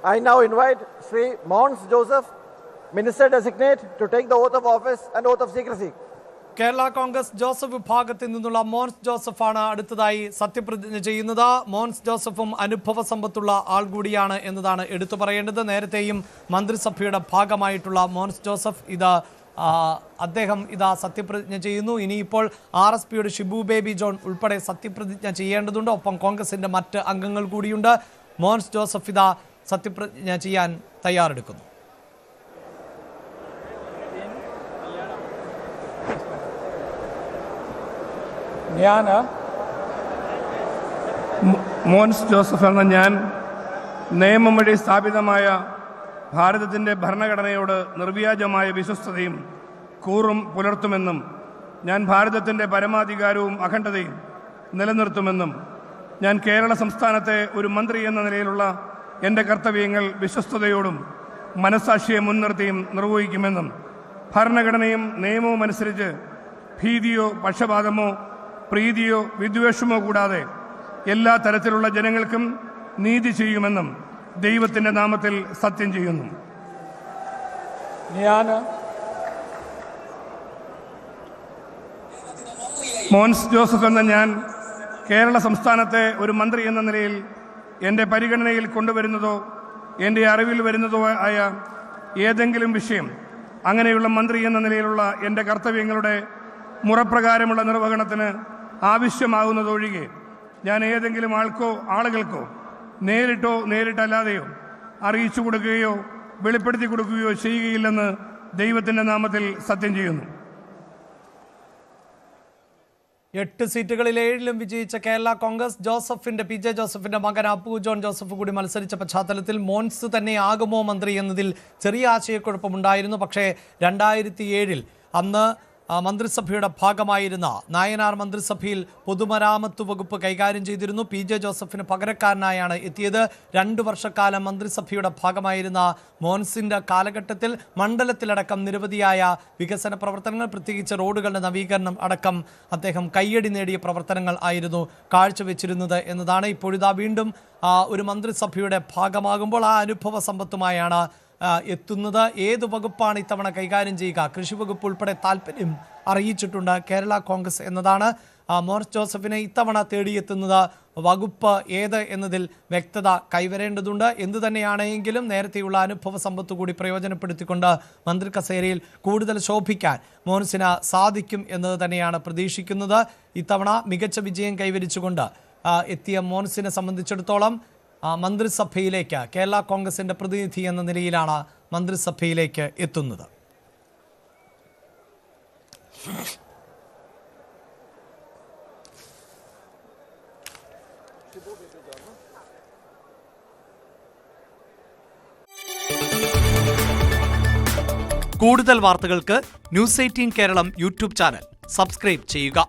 I now invite Sri Mons Joseph, Minister Designate, to take the oath of office and oath of secrecy. Kerala Congress Joseph വിഭാഗത്തിൽ നിന്നുള്ള മോൻസ് ജോസഫാണ് അടുത്തതായി സത്യപ്രതിജ്ഞ ചെയ്യുന്നത്. മോൻസ് ജോസഫും അനുഭവ സമ്പത്തുള്ള ആൾ കൂടിയാണ് എന്നതാണ് എടുത്തു പറയേണ്ടത്. നേരത്തെയും മന്ത്രിസഭയുടെ ഭാഗമായിട്ടുള്ള മോൻസ് ജോസഫ് അദ്ദേഹം സത്യപ്രതിജ്ഞ ചെയ്യുന്നു. ഇനിയിപ്പോൾ RSPയുടെ ഷിബു ബേബി ജോൺ ഉൾപ്പെടെ സത്യപ്രതിജ്ഞ ചെയ്യേണ്ടതുണ്ട്. ഒപ്പം കോൺഗ്രസിന്റെ മറ്റ് അംഗങ്ങൾ കൂടിയുണ്ട്. മോൻസ് ജോസഫ് സത്യപ്രതിജ്ഞ ചെയ്യാൻ തയ്യാറെടുക്കുന്നു. ഞാൻ മോൻസ് ജോസഫ് എന്ന ഞാൻ നിയമം വഴി സ്ഥാപിതമായ ഭാരതത്തിൻ്റെ ഭരണഘടനയോട് നിർവ്യാജമായ വിശ്വസ്തതയും കൂറും പുലർത്തുമെന്നും ഞാൻ ഭാരതത്തിൻ്റെ പരമാധികാരവും അഖണ്ഡതയും നിലനിർത്തുമെന്നും ഞാൻ കേരള സംസ്ഥാനത്തെ ഒരു മന്ത്രി എന്ന നിലയിലുള്ള എൻ്റെ കർത്തവ്യങ്ങൾ വിശ്വസ്തയോടും മനസ്സാക്ഷിയെ മുൻനിർത്തിയും നിർവഹിക്കുമെന്നും ഭരണഘടനയും നിയമവും അനുസരിച്ച് ഭീതിയോ പക്ഷപാതമോ പ്രീതിയോ വിദ്വേഷമോ കൂടാതെ എല്ലാ തരത്തിലുള്ള ജനങ്ങൾക്കും നീതി ചെയ്യുമെന്നും ദൈവത്തിൻ്റെ നാമത്തിൽ സത്യം ചെയ്യുന്നു. ഞാൻ മോൻസ് ജോസഫ് എന്ന ഞാൻ കേരള സംസ്ഥാനത്തെ ഒരു മന്ത്രി എന്ന നിലയിൽ എൻ്റെ പരിഗണനയിൽ കൊണ്ടുവരുന്നതോ എൻ്റെ അറിവിൽ വരുന്നതോ ആയ ഏതെങ്കിലും വിഷയം അങ്ങനെയുള്ള മന്ത്രി എന്ന നിലയിലുള്ള എൻ്റെ കർത്തവ്യങ്ങളുടെ മുറപ്രകാരമുള്ള നിർവഹണത്തിന് ആവശ്യമാകുന്നതൊഴികെ ഞാൻ ഏതെങ്കിലും ആളുകൾക്കോ നേരിട്ടോ നേരിട്ടല്ലാതെയോ അറിയിച്ചു കൊടുക്കുകയോ വെളിപ്പെടുത്തി കൊടുക്കുകയോ ചെയ്യുകയില്ലെന്ന് ദൈവത്തിൻ്റെ നാമത്തിൽ സത്യം ചെയ്യുന്നു. 8 സീറ്റുകളിൽ 7ലും വിജയിച്ച കേരള കോൺഗ്രസ് PJ ജോസഫിന്റെ മകൻ അപ്പു ജോൺ ജോസഫ് കൂടി മത്സരിച്ച പശ്ചാത്തലത്തിൽ മോൻസ് തന്നെ ആകുമോ മന്ത്രി എന്നതിൽ ചെറിയ ആശയക്കുഴപ്പമുണ്ടായിരുന്നു. പക്ഷേ 2007 അന്ന് മന്ത്രിസഭയുടെ ഭാഗമായിരുന്ന നായനാർ മന്ത്രിസഭയിൽ പൊതുമരാമത്ത് വകുപ്പ് കൈകാര്യം ചെയ്തിരുന്നു. PJ ജോസഫിന് പകരക്കാരനായാണ് എത്തിയത്. 2 വർഷക്കാലം മന്ത്രിസഭയുടെ ഭാഗമായിരുന്ന മോൻസിന്റെ കാലഘട്ടത്തിൽ മണ്ഡലത്തിലടക്കം നിരവധിയായ വികസന പ്രവർത്തനങ്ങൾ, പ്രത്യേകിച്ച് റോഡുകളുടെ നവീകരണം അടക്കം അദ്ദേഹം കയ്യടി നേടിയ പ്രവർത്തനങ്ങൾ ആയിരുന്നു കാഴ്ചവെച്ചിരുന്നത് എന്നതാണ്. ഇപ്പോഴിതാ വീണ്ടും ഒരു മന്ത്രിസഭയുടെ ഭാഗമാകുമ്പോൾ ആ അനുഭവ സമ്പത്തുമായാണ് എത്തുന്നത്. ഏത് വകുപ്പാണ് ഇത്തവണ കൈകാര്യം ചെയ്യുക? കൃഷി വകുപ്പ് ഉൾപ്പെടെ താല്പര്യം അറിയിച്ചിട്ടുണ്ട് കേരള കോൺഗ്രസ് എന്നതാണ്. മോൻസ് ജോസഫിനെ ഇത്തവണ തേടിയെത്തുന്നത് വകുപ്പ് ഏത് എന്നതിൽ വ്യക്തത കൈവരേണ്ടതുണ്ട്. എന്തു തന്നെയാണെങ്കിലും നേരത്തെയുള്ള അനുഭവ സമ്പത്ത് കൂടി പ്രയോജനപ്പെടുത്തിക്കൊണ്ട് മന്ത്രി കസേരയിൽ കൂടുതൽ ശോഭിക്കാൻ മോൻസിന് സാധിക്കും എന്നത് തന്നെയാണ് പ്രതീക്ഷിക്കുന്നത്. ഇത്തവണ മികച്ച വിജയം കൈവരിച്ചുകൊണ്ട് എത്തിയ മോൻസിനെ സംബന്ധിച്ചിടത്തോളം മന്ത്രിസഭയിലേക്ക് കേരള കോൺഗ്രസിന്റെ പ്രതിനിധി എന്ന നിലയിലാണ് മന്ത്രിസഭയിലേക്ക് എത്തുന്നത്. കൂടുതൽ വാർത്തകൾക്ക് News 18 Keralam YouTube channel subscribe ചെയ്യുക.